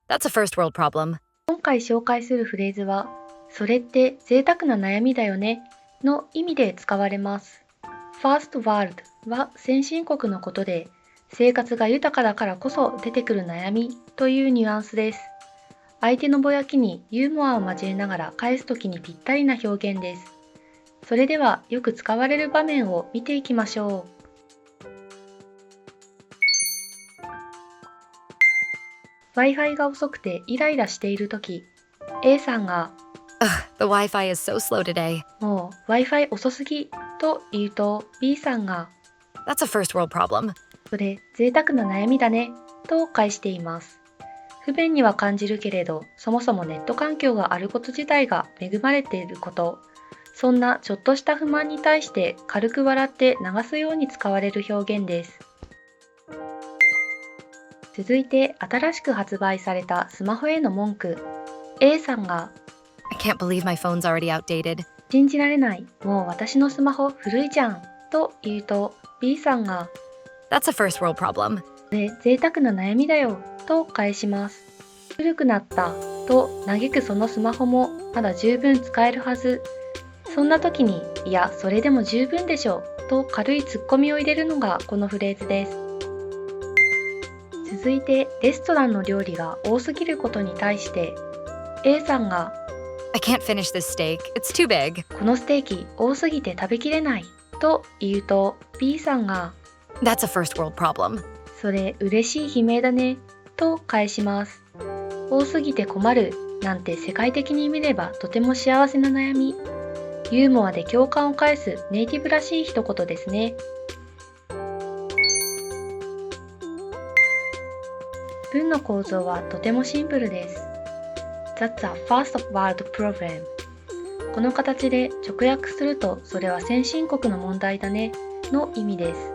That's a first world problem. 今回紹介するフレーズは、それって贅沢な悩みだよねの意味で使われます。First world は先進国のことで、生活が豊かだからこそ出てくる悩みというニュアンスです。相手のぼやきにユーモアを交えながら返すときにぴったりな表現です。それではよく使われる場面を見ていきましょう。Wi-Fi が遅くてイライラしているとき、A さんがUgh, the Wi-Fi is so slow today. もう Wi-Fi 遅すぎと言うと B さんがThat's a first world problem. それ贅沢な悩みだねと返しています。不便には感じるけれど、そもそもネット環境があること自体が恵まれていること、そんなちょっとした不満に対して軽く笑って流すように使われる表現です。続いて新しく発売されたスマホへの文句。A さんが I can't believe my phone's already outdated. 信じられない、もう私のスマホ古いじゃんと言うと B さんがThat's a first world problem. それ贅沢な悩みだよと返します。古くなったと嘆くそのスマホもまだ十分使えるはず。そんな時にいやそれでも十分でしょと軽いツッコミを入れるのがこのフレーズです。続いてレストランの料理が多すぎることに対して A さんが I can't finish this steak. It's too big. このステーキ多すぎて食べきれないと言うと B さんが That's a first world problem. それ嬉しい悲鳴だねと返します。多すぎて困るなんて世界的に見ればとても幸せな悩み。ユーモアで共感を返すネイティブらしい一言ですね。文の構造はとてもシンプルです。That's a first world problem。この形で直訳するとそれは先進国の問題だねの意味です。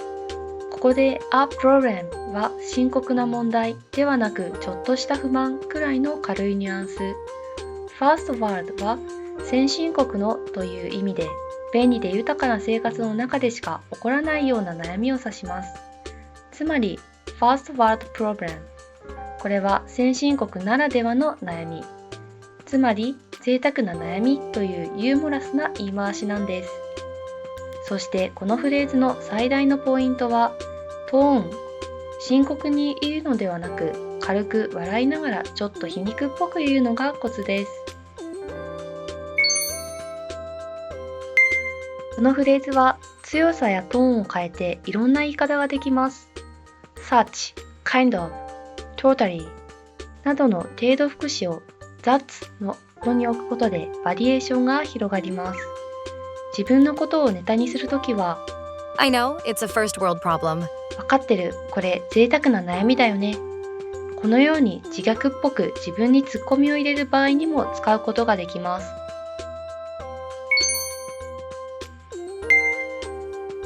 ここで a problem は深刻な問題ではなくちょっとした不満くらいの軽いニュアンス。First world は先進国のという意味で便利で豊かな生活の中でしか起こらないような悩みを指します。つまり First world problem。これは先進国ならではの悩み。つまり贅沢な悩みというユーモラスな言い回しなんです。そしてこのフレーズの最大のポイントはトーン。深刻に言うのではなく軽く笑いながらちょっと皮肉っぽく言うのがコツです。このフレーズは強さやトーンを変えていろんな言い方ができます。such, kind of, totally などの程度副詞を that の後に置くことでバリエーションが広がります。自分のことをネタにするときは I know, it's a first world problem. 分かってる、これ贅沢な悩みだよね。このように自虐っぽく自分にツッコミを入れる場合にも使うことができます。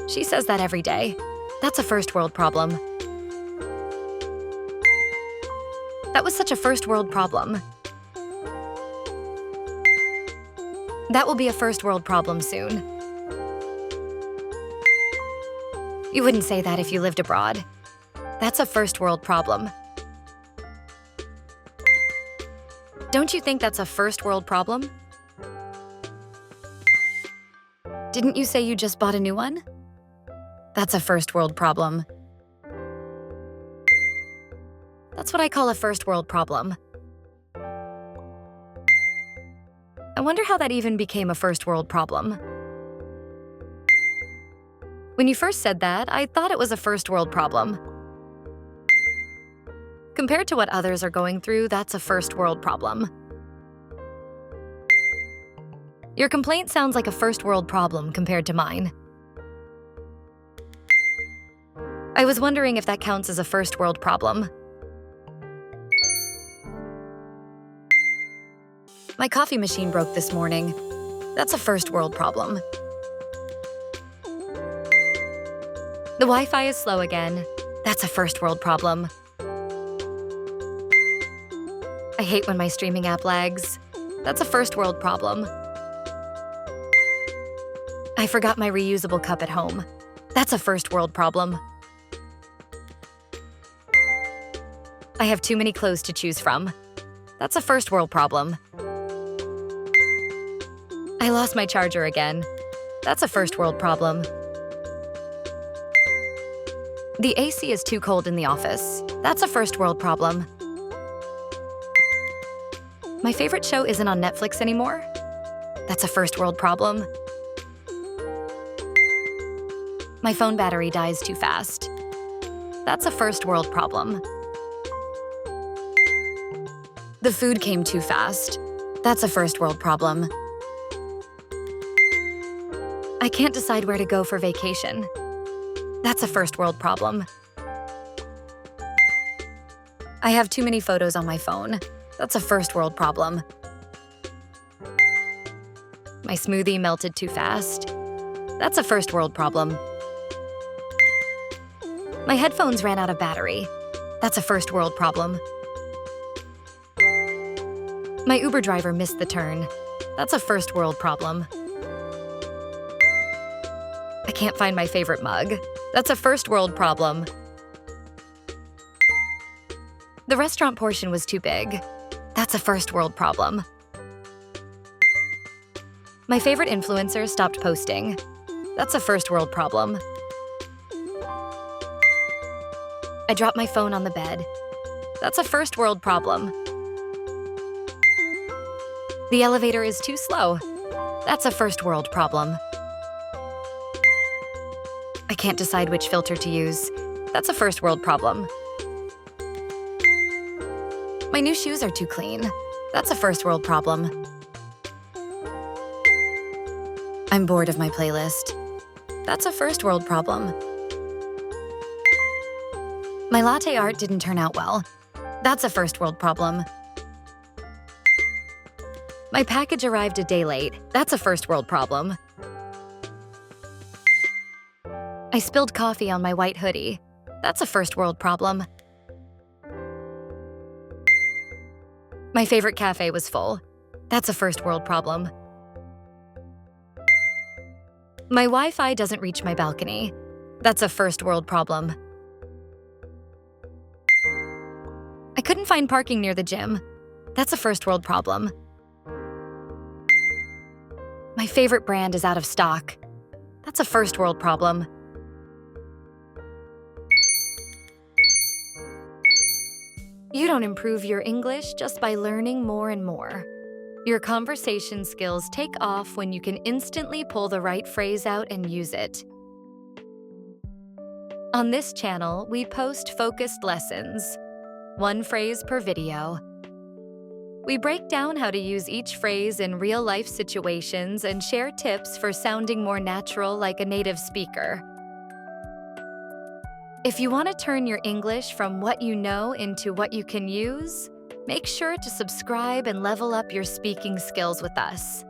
She says that every day. That's a first world problem. That was such a first world problem. That will be a first world problem soon. You wouldn't say that if you lived abroad. That's a first world problem. Don't you think that's a first world problem? Didn't you say you just bought a new one? That's a first world problem. That's what I call a first world problem. I wonder how that even became a first world problem. When you first said that, I thought it was a first world problem. Compared to what others are going through, that's a first world problem. Your complaint sounds like a first world problem compared to mine. I was wondering if that counts as a first world problem. My coffee machine broke this morning. That's a first world problem. The Wi-Fi is slow again. That's a first world problem. I hate when my streaming app lags. That's a first world problem. I forgot my reusable cup at home. That's a first world problem. I have too many clothes to choose from. That's a first world problem. I lost my charger again. That's a first world problem. The AC is too cold in the office. That's a first world problem. My favorite show isn't on Netflix anymore. That's a first world problem. My phone battery dies too fast. That's a first world problem. The food came too fast. That's a first world problem. I can't decide where to go for vacation. That's a first world problem. I have too many photos on my phone. That's a first world problem. My smoothie melted too fast. That's a first world problem. My headphones ran out of battery. That's a first world problem. My Uber driver missed the turn. That's a first world problem. I can't find my favorite mug. That's a first world problem. The restaurant portion was too big. That's a first world problem. My favorite influencer stopped posting. That's a first world problem. I dropped my phone on the bed. That's a first world problem. The elevator is too slow. That's a first world problem. I can't decide which filter to use. That's a first world problem. My new shoes are too clean. That's a first world problem. I'm bored of my playlist. That's a first world problem. My latte art didn't turn out well. That's a first world problem. My package arrived a day late. That's a first world problem. I spilled coffee on my white hoodie. That's a first world problem. My favorite cafe was full. That's a first world problem. My Wi-Fi doesn't reach my balcony. That's a first world problem. I couldn't find parking near the gym. That's a first world problem. My favorite brand is out of stock. That's a first world problem. You don't improve your English just by learning more and more. Your conversation skills take off when you can instantly pull the right phrase out and use it. On this channel, we post focused lessons, one phrase per video. We break down how to use each phrase in real-life situations and share tips for sounding more natural like a native speaker. If you want to turn your English from what you know into what you can use, make sure to subscribe and level up your speaking skills with us.